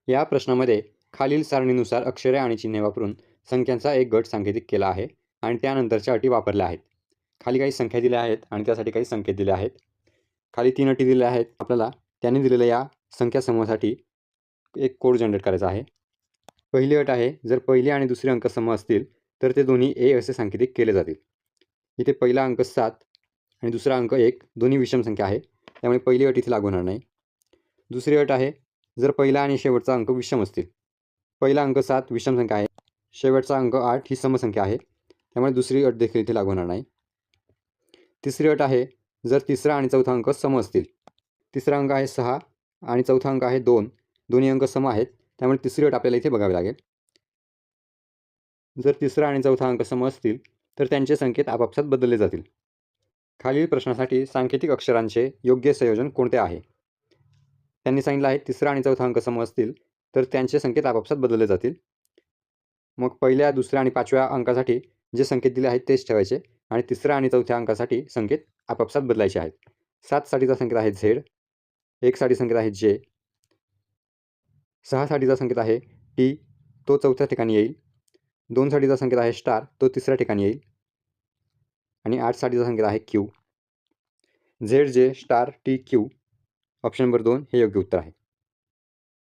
या प्रश्नामध्ये खालील सारणीनुसार अक्षरे आणि चिन्हे वापरून संख्यांचा एक गट सांकेतिक केला आहे आणि त्यानंतरच्या अटी वापरल्या आहेत. खाली काही संख्या दिल्या आहेत आणि त्यासाठी काही संकेत दिले आहेत. खाली 3 अटी दिल्या आहेत. आपल्याला त्यांनी दिलेल्या या संख्या समूहासाठी एक कोड जनरेट करायचा आहे. पहिली अट आहे, जर पहिले आणि दुसरे अंक सम असतील तर ते दोन्ही ए असे सांकेतिक केले जातील. इथे पहिला अंक 7 आणि दुसरा अंक 1 दोन्ही विषम संख्या आहे, त्यामुळे पहिली अट इथे लागू होणार नाही. दुसरी अट आहे, जर पहिला आणि शेवटचा अंक विषम असतील. पहिला अंक 7 विषम संख्या आहे, शेवटचा अंक 8 ही समसंख्या आहे, त्यामुळे दुसरी अट देखील इथे लागू होणार नाही. तिसरी अट आहे, जर तिसरा आणि चौथा अंक सम असतील. तिसरा अंक आहे 6 आणि चौथा अंक आहे 2, दोन्ही अंक सम आहेत, त्यामुळे तिसरी अट आपल्याला इथे बघावी लागेल. जर तिसरा आणि चौथा अंक सम असतील तर त्यांचे संकेत आपापसात बदलले जातील. खालील प्रश्नासाठी सांकेतिक अक्षरांचे योग्य संयोजन कोणते आहे? त्यांनी सांगितलं आहे तिसरा आणि चौथा अंक सम असतील तर त्यांचे संकेत आपापसात बदलले जातील. मग पहिल्या, दुसऱ्या आणि पाचव्या अंकासाठी जे संकेत दिले आहेत तेच ठेवायचे आणि तिसऱ्या आणि चौथ्या अंकासाठी संकेत आपापसात बदलायचे आहेत. 7 साठीचा संकेत आहे झेड, 1 साठी संकेत आहे जे, 6 साठीचा संकेत आहे टी, तो चौथ्या ठिकाणी येईल. 2 साठीचा संकेत आहे स्टार, तो तिसऱ्या ठिकाणी येईल. आणि 8 साठीचा संकेत आहे क्यू. झेड जे star T Q option number 2 हे योग्य उत्तर आहे.